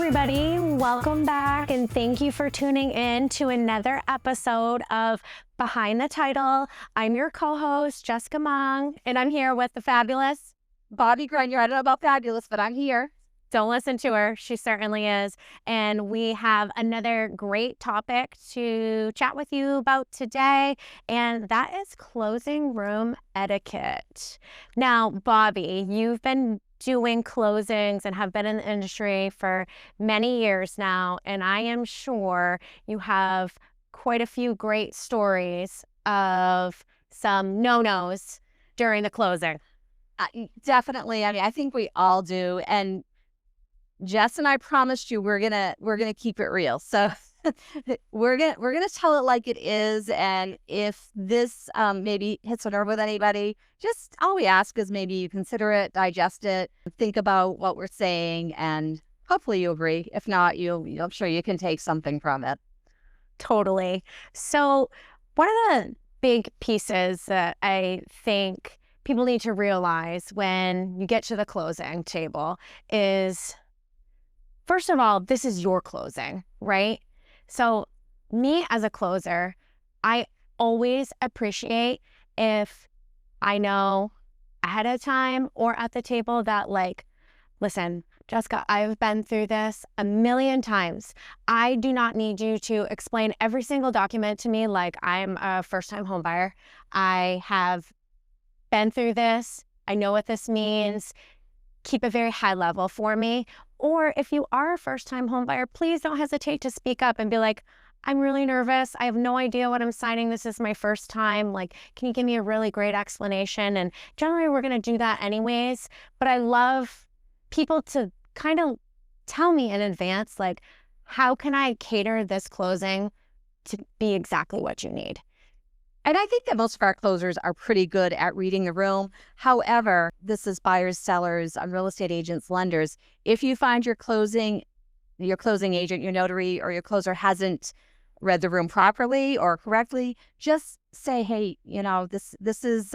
everybody. Welcome back, and thank you for tuning in to another episode of Behind the Title. I'm your co-host, Jessica Mong, and I'm here with the fabulous Bobbie Grenier. I don't know about fabulous, but I'm here. Don't listen to her. She certainly is. And we have another great topic to chat with you about today, and that is closing room etiquette. Now, Bobbie, you've been doing closings and have been in the industry for many years now, and I am sure you have quite a few great stories of some no-nos during the closing. Definitely. I mean, I think we all do. And Jess and I promised you we're gonna keep it real. So we're gonna tell it like it is. And if this maybe hits a nerve with anybody, just all we ask is maybe you consider it, digest it, think about what we're saying, and hopefully you agree. If not, I'm sure you can take something from it. Totally. So one of the big pieces that I think people need to realize when you get to the closing table is, first of all, this is your closing, right? So me as a closer, I always appreciate if I know ahead of time or at the table that, like, listen, Jessica, I've been through this a million times. I do not need you to explain every single document to me like I'm a first-time homebuyer. I have been through this. I know what this means. Keep it very high level for me. Or if you are a first-time homebuyer, please don't hesitate to speak up and be like, I'm really nervous. I have no idea what I'm signing. This is my first time. Like, can you give me a really great explanation? And generally, we're going to do that anyways. But I love people to kind of tell me in advance, like, how can I cater this closing to be exactly what you need? And I think that most of our closers are pretty good at reading the room. However, this is buyers, sellers, real estate agents, lenders. If you find your closing agent, your notary, or your closer hasn't read the room properly or correctly, just say, hey, this is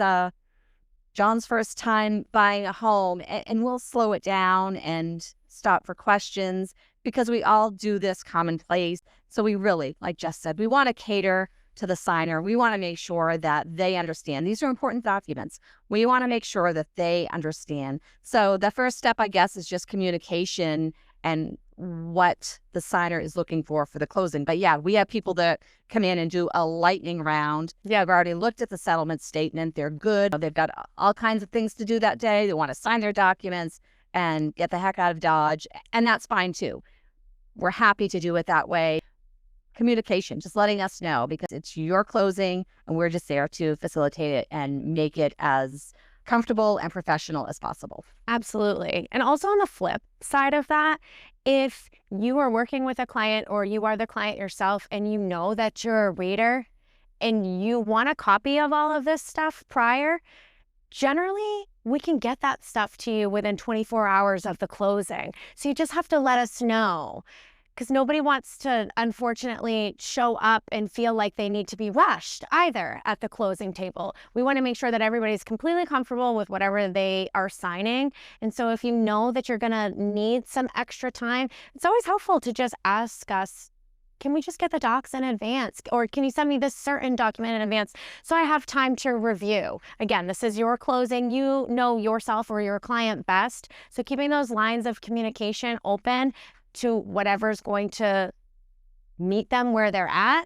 John's first time buying a home, and we'll slow it down and stop for questions, because we all do this commonplace. So we really, like Jess said, we want to cater to the signer. We want to make sure that they understand. These are important documents. We want to make sure that they understand. So the first step, I guess, is just communication and what the signer is looking for the closing. But yeah, we have people that come in and do a lightning round. Yeah, I've already looked at the settlement statement. They're good. They've got all kinds of things to do that day. They want to sign their documents and get the heck out of Dodge. And that's fine too. We're happy to do it that way. Communication, just letting us know, because it's your closing and we're just there to facilitate it and make it as comfortable and professional as possible. Absolutely. And also on the flip side of that, if you are working with a client or you are the client yourself and you know that you're a reader and you want a copy of all of this stuff prior, generally we can get that stuff to you within 24 hours of the closing. So you just have to let us know, because nobody wants to, unfortunately, show up and feel like they need to be rushed either at the closing table. We want to make sure that everybody's completely comfortable with whatever they are signing. And so if you know that you're going to need some extra time, it's always helpful to just ask us, can we just get the docs in advance? Or can you send me this certain document in advance so I have time to review? Again, this is your closing. You know yourself or your client best. So keeping those lines of communication open to whatever's going to meet them where they're at,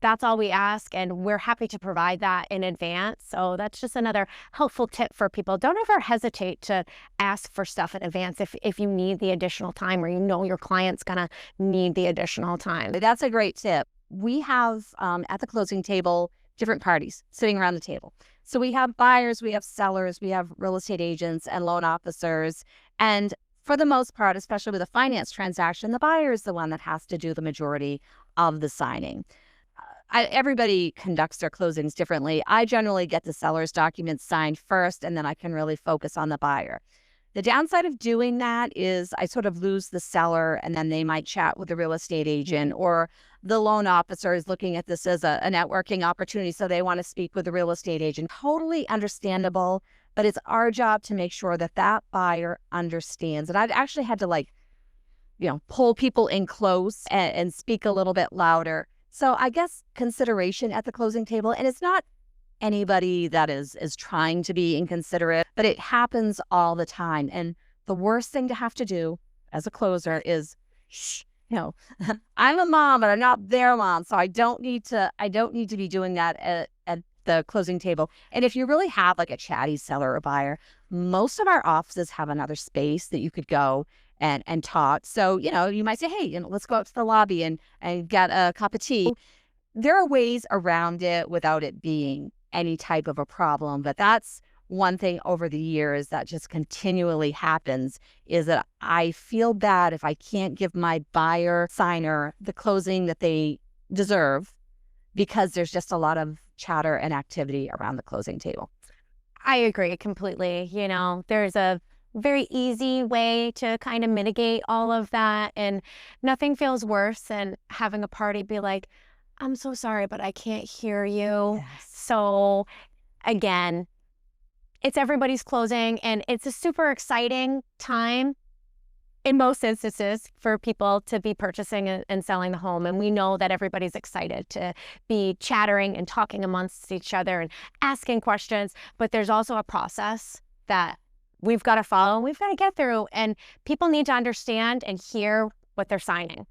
that's all we ask, and we're happy to provide that in advance. So that's just another helpful tip for people. Don't ever hesitate to ask for stuff in advance if you need the additional time, or you know your client's gonna need the additional time. That's a great tip. We have at the closing table different parties sitting around the table. So we have buyers, we have sellers, we have real estate agents and loan officers. And for the most part, especially with a finance transaction, the buyer is the one that has to do the majority of the signing. Everybody conducts their closings differently. I generally get the seller's documents signed first, and then I can really focus on the buyer. The downside of doing that is I sort of lose the seller, and then they might chat with the real estate agent, or the loan officer is looking at this as a networking opportunity, so they want to speak with the real estate agent. Totally understandable, but it's our job to make sure that that buyer understands. And I've actually had to pull people in close and speak a little bit louder. So I guess consideration at the closing table, and it's not anybody that is trying to be inconsiderate, but it happens all the time. And the worst thing to have to do as a closer is, shh, I'm a mom, but I'm not their mom, so I don't need to be doing that at the closing table. And if you really have like a chatty seller or buyer, most of our offices have another space that you could go and talk. So, you might say, hey, let's go out to the lobby and get a cup of tea. There are ways around it without it being any type of a problem. But that's one thing over the years that just continually happens, is that I feel bad if I can't give my buyer signer the closing that they deserve, because there's just a lot of chatter and activity around the closing table. I agree completely. There's a very easy way to kind of mitigate all of that. And nothing feels worse than having a party be like, I'm so sorry, but I can't hear you. Yes. So again, it's everybody's closing, and it's a super exciting time in most instances for people to be purchasing and selling the home. And we know that everybody's excited to be chattering and talking amongst each other and asking questions. But there's also a process that we've got to follow, we've got to get through, and people need to understand and hear what they're signing.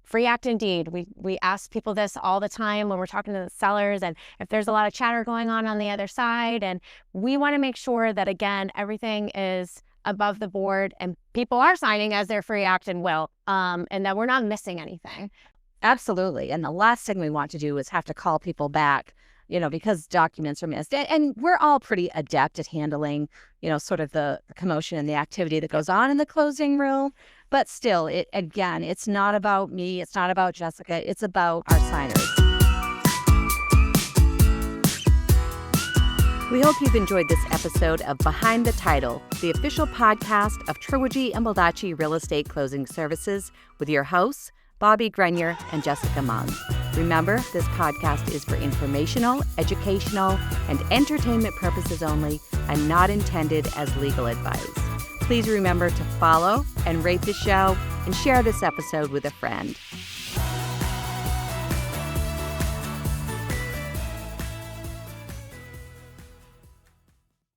Free act and deed. We ask people this all the time when we're talking to the sellers, and if there's a lot of chatter going on the other side, and we want to make sure that, again, everything is above the board and people are signing as their free act and will, and that we're not missing anything. Absolutely. And the last thing we want to do is have to call people back, because documents are missed. And we're all pretty adept at handling, sort of the commotion and the activity that goes on in the closing room. But still, it's not about me. It's not about Jessica. It's about our signers. We hope you've enjoyed this episode of Behind the Title, the official podcast of Treworgy and Baldacci Real Estate Closing Services, with your hosts, Bobbie Grenier and Jessica Mung. Remember, this podcast is for informational, educational, and entertainment purposes only, and not intended as legal advice. Please remember to follow and rate the show and share this episode with a friend.